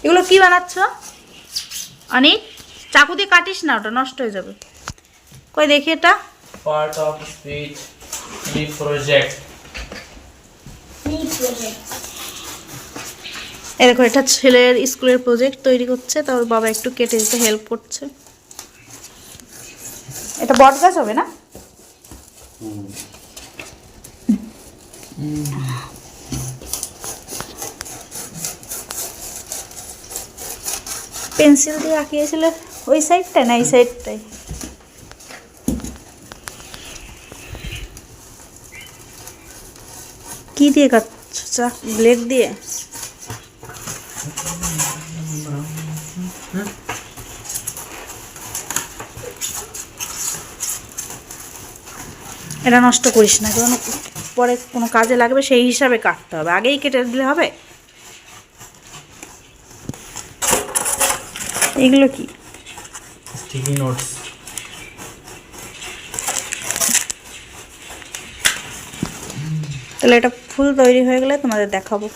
এগুলো কি বানাচ্ছ অনেক? চাকু দিয়ে কাটিস না, ওটা নষ্ট হয়ে যাবে। কই দেখি এটা। Part of speech project. এই দেখো, এটা ছেলের স্কুলের প্রজেক্ট তৈরি করছে, তার বাবা একটু কেটে দিতে হেল্প করছে। এটা বট গাছ হবে না? পেন্সিল দিয়ে আঁকিয়েছিল ওই সাইডটায় না এই সাইডটায়? কি দিয়ে কাটছ? ব্লেড দিয়ে? এটা নষ্ট করিস না, কারণ পরে কোনো কাজে লাগবে সেই হিসাবে কাটতে হবে, আগেই কেটে দিলে হবে। এগুলো কি? Sticky notes. তাহলে এটা ফুল তৈরি হয়ে গেলে তোমাদের দেখাবো।